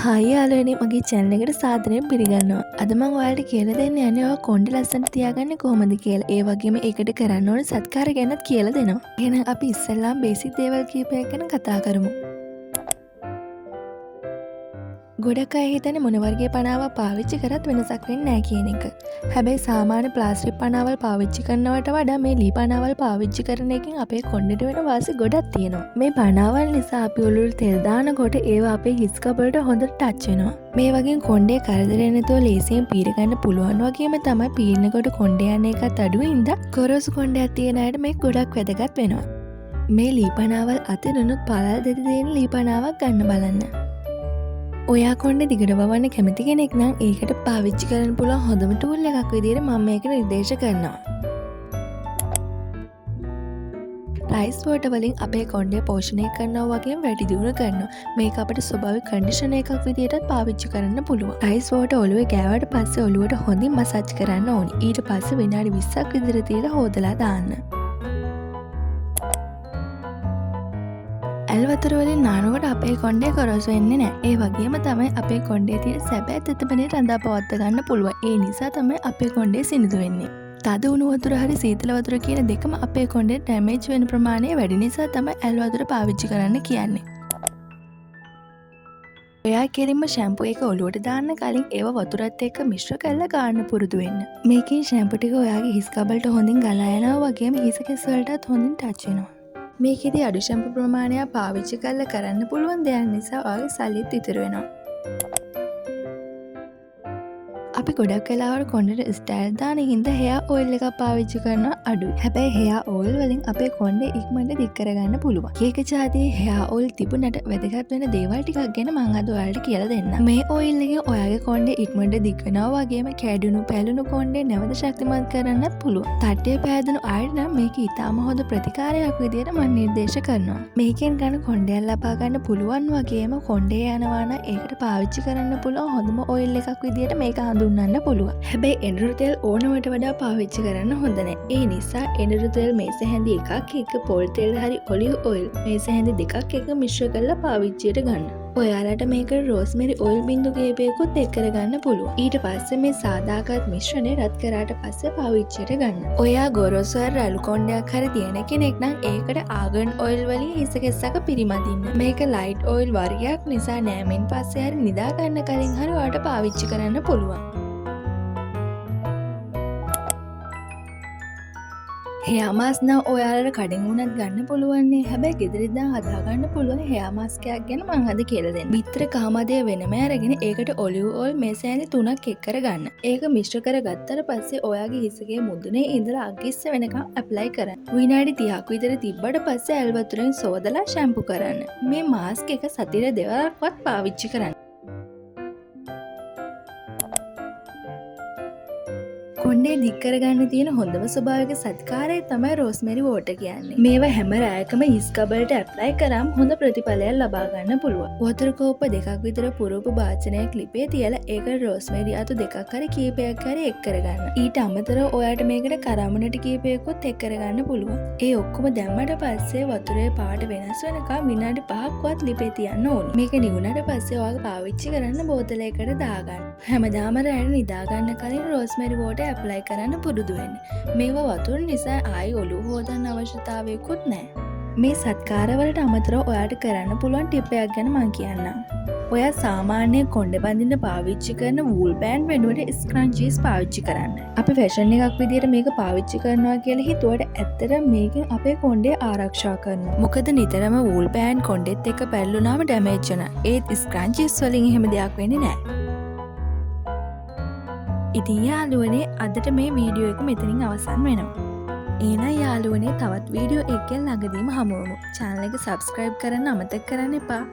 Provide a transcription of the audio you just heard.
Hi යාළුවනේ මගේ channel එකට සාදරයෙන් පිළිගන්නවා. අද මම ඔයාලට කියලා දෙන්න යන්නේ ඔයා කොණ්ඩේ ලස්සනට තියාගන්නේ කොහොමද කියලා. ඒ වගේම ඒකට කරන්න ඕන සත්කාර ගැනත් කියලා දෙනවා. එහෙනම් අපි ඉස්සෙල්ලාම බේසික් දේවල් කීපයක් ගැන කතා කරමු. ගොඩක් අය හිතන්නේ මොන වර්ගයේ පනාවක් පාවිච්චි කරත් වෙනසක් වෙන්නේ නැහැ කියන එක. හැබැයි සාමාන්‍ය ප්ලාස්ටික් පනාවල් පාවිච්චි කරනවට වඩා මේ ලී පනාවල් පාවිච්චි කරන එකෙන් අපේ කොණ්ඩේට වෙන වාසි ගොඩක් තියෙනවා. මේ පනාවල් නිසා අපි ඔලුවට තෙල් දානකොට ඒවා අපේ හිස් කබලට හොඳට ටච් වෙනවා. මේ වගේ කොණ්ඩේ කරදරේ නැතුව ලේසියෙන් පීර ගන්න පුළුවන් වගේම තමයි පීරනකොට කොණ්ඩේ යන එකත් අඩු වෙනද කොරෝසු කොණ්ඩයක් තියෙන අයට මේක ගොඩක් වැදගත් වෙනවා. මේ ලී පනාවල් අතරිනුත් පළල් දෙක තියෙන ලී පනාවක් ගන්න බලන්න. ඔයා කොණ්ඩේ දිගට වවන්න කැමති කෙනෙක් නම් ඒකට පාවිච්චි කරන්න පුළුවන් හොඳම ටූල් එකක් විදිහට මම මේක නිර්දේශ කරනවා. රයිස් වෝටර් වලින් අපේ කොණ්ඩේ පෝෂණය කරනවා වගේම වැඩි දියුණු කරනවා. මේක අපිට ස්වභාවික කන්ඩිෂනර් එකක් විදිහටත් පාවිච්චි කරන්න පුළුවන්. රයිස් වෝටර් ඔළුවේ ගෑවට පස්සේ ඔළුවට හොඳින් මසාජ් කරන්න ඕනි. ඊට පස්සේ විනාඩි 20ක් විතර තියලා හොදලා දාන්න. ඇල් වතුර වලින් නානකොට අපේ කොණ්ඩේ කොරෝසු වෙන්නේ නැහැ. ඒ වගේම තමයි අපේ කොණ්ඩේ තියෙන සැබෑ තෙතමනේ රඳා පවත්වා ගන්න පුළුවන්. ඒ නිසා තමයි අපේ කොණ්ඩේ සිනිඳු වෙන්නේ. තද උණු වතුර හරි සීතල වතුර කියන දෙකම අපේ කොණ්ඩේ ඩැමේජ් වෙන ප්‍රමාණය වැඩි නිසා තමයි ඇල් වතුර පාවිච්චි කරන්න කියන්නේ. ඔයා කෙලින්ම ෂැම්පු එක ඔලුවට දාන්න කලින් ඒව වතුරත් එක්ක මිශ්‍ර කරලා ගන්න පුරුදු වෙන්න. මේකෙන් ෂැම්පු ටික ඔයාගේ හිස් කබලට හොඳින් ගලා යනවා වගේම හිස කෙස් වලටත් හොඳින් ටච් වෙනවා. මේකෙදි අඩු ෂැම්පු ප්‍රමාණයක් පාවිච්චි කරලා කරන්න පුළුවන් දෙයක් නිසා ඔයාගේ සල්ලිත් ඉතුරු වෙනවා. අපි ගොඩක් වෙලාවට කොණ්ඩේට ස්ටයිල් දාන හින්දා හෙයා ඔයිල් එකක් පාවිච්චි කරනවා අඩුයි. හැබැයි හෙයා ඔයිල් වලින් අපේ කොණ්ඩේ ඉක්මනට දික් කරගන්න පුළුවන්. කීක જાතියේ හෙයා ඔයිල් තිබුණට වැදගත් වෙන දේවල් ටිකක් ගැන මම අද ඔයාලට කියලා දෙන්නම්. මේ ඔයිල් එකෙන් ඔයාගේ කොණ්ඩේ ඉක්මනට දික් වෙනවා වගේම කැඩුණු පැලුණු කොණ්ඩේ නැවත ශක්තිමත් කරන්නත් පුළුවන්. තට්ටේ පෑදුණු අයට නම් මේක ඉතාම හොඳ ප්‍රතිකාරයක් විදියට මම නිර්දේශ කරනවා. මේකෙන් ගන්න කොණ්ඩයක් ලබා ගන්න පුළුවන් වගේම කොණ්ඩේ යනවා නම් ඒකට පාවිච්චි කරන්න පුළුවන් හොඳම ඔයිල් එකක් විදියට මේක හඳුන්වන්න පුළුවන්. හැබැයි එඬරු තෙල් ඕනවට වඩා පාවිච්චි කරන්න හොඳ නැහැ. ඒ නිසා එඬරු තෙල් මේස හැඳි එකක් එක පොල් තෙල් හරි ඔලිව් ඔයිල් මේස හැඳි දෙකක් එක මිශ්‍ර කරලා පාවිච්චියට ගන්න. ඔයාලට මේක රෝස්මෙරි ඔයිල් බින්දු කීපයකුත් එක් කරගන්න පුළුවන්. ඊට පස්සේ මේ සාදාගත් මිශ්‍රණය රත් කරාට පස්සේ පාවිච්චියට ගන්න. ඔයා ගොරෝසු රළු කොණ්ඩයක් හරි තියෙන කෙනෙක් නම් ඒකට ආගන් ඔයිල් වලින් හිස කෙස්සක පිරිමදින්න. මේක ලයිට් ඔයිල් වර්ගයක් නිසා නෑමෙන් පස්සේ හරි නිදා ගන්න කලින් හරි ඔයාලට පාවිච්චි කරන්න පුළුවන්. හෙයා මාස්ක් නම් ඔයාලට කඩෙන් වුණත් ගන්න පුළුවන්නේ. හැබැයි ගෙදරදී දැන් හදාගන්න පුළුවන් හෙයා මාස්ක් එකක් ගැන මම අද කියලා දෙන්නම්. බිත්තර කාමදේ වෙනම අරගෙන ඒකට ඔලිව් ඔයිල් මේසෑලි 3ක් එක් කරගන්න. ඒක මිශ්‍ර කරගත්තට පස්සේ ඔයාගේ හිසගේ මුදුනේ ඉඳලා අගිස්ස වෙනකම් ඇප්ලයි කරන්න. විනාඩි 30ක් විතර තිබ්බට පස්සේ ඇල් වතුරෙන් සෝදලා ෂැම්පු කරන්න. මේ මාස්ක් එක සතියට දෙවරක්වත් පාවිච්චි කරන්න. කොණ්ඩේ දික් කරගන්න තියෙන හොඳම ස්වභාවික සත්කාරය තමයි රෝස්මෙරි වෝටර් කියන්නේ. මේවා හැම රැයකම හිස් කබලට ඇප්ලයි කරාම හොඳ ප්‍රතිඵලයක් ලබා ගන්න පුළුවන්. වතුර කෝප්ප දෙකක් විතර පුරවපු භාජනයක් ලිපේ තියලා ඒකට රෝස්මෙරි අතු දෙකක් හරි කීපයක් හරි එක් කරගන්න. ඊට අමතරව ඔයාලට මේකට කරාමුණට කීපයකුත් එක් කරගන්න පුළුවන්. ඒ ඔක්කොම දැම්මට පස්සේ වතුරේ පාට වෙනස් වෙනකම් විනාඩි 5ක්වත් ලිපේ තියන්න ඕනේ. මේක නිවුණට පස්සේ ඔයාලා පාවිච්චි කරන්න බෝතලයකට දාගන්න. හැමදාම රැයට නිදා ගන්න කලින් රෝස්මෙරි වෝටර් ඇප්ලයි කරන්න පුරුදු වෙන්න. මේවා වතුර නිසා ආයි ඔලුව හොදන්න අවශ්‍යතාවයකුත් නැහැ. මේ සත්කාරවලට අමතරව ඔයාලට කරන්න පුළුවන් ටිප් එකක් ගැන මම කියන්නම්. ඔයා සාමාන්‍ය කොණ්ඩේ බඳින්න පාවිච්චි කරන වූල් බෑන්ඩ් වෙනුවට ස්ක්‍රන්චීස් පාවිච්චි කරන්න. අපි ෆැෂන් එකක් විදියට මේක පාවිච්චි කරනවා කියලා හිතුවට ඇත්තට මේකෙන් අපේ කොණ්ඩේ ආරක්ෂා කරනවා. මොකද නිතරම වූල් බෑන්ඩ් කොණ්ඩෙත් එක්ක පැල්ලුනාම ඩැමේජ් වෙනවා. ඒත් ස්ක්‍රන්චීස් වලින් එහෙම දෙයක් වෙන්නේ නැහැ. ඉතින් යාළුවනේ අදට මේ වීඩියෝ එක මෙතනින් අවසන් වෙනවා. එහෙනම් යාළුවනේ තවත් වීඩියෝ එකකින් ළඟදීම හමු වෙමු. channel එක subscribe කරන්න අමතක කරන්න එපා.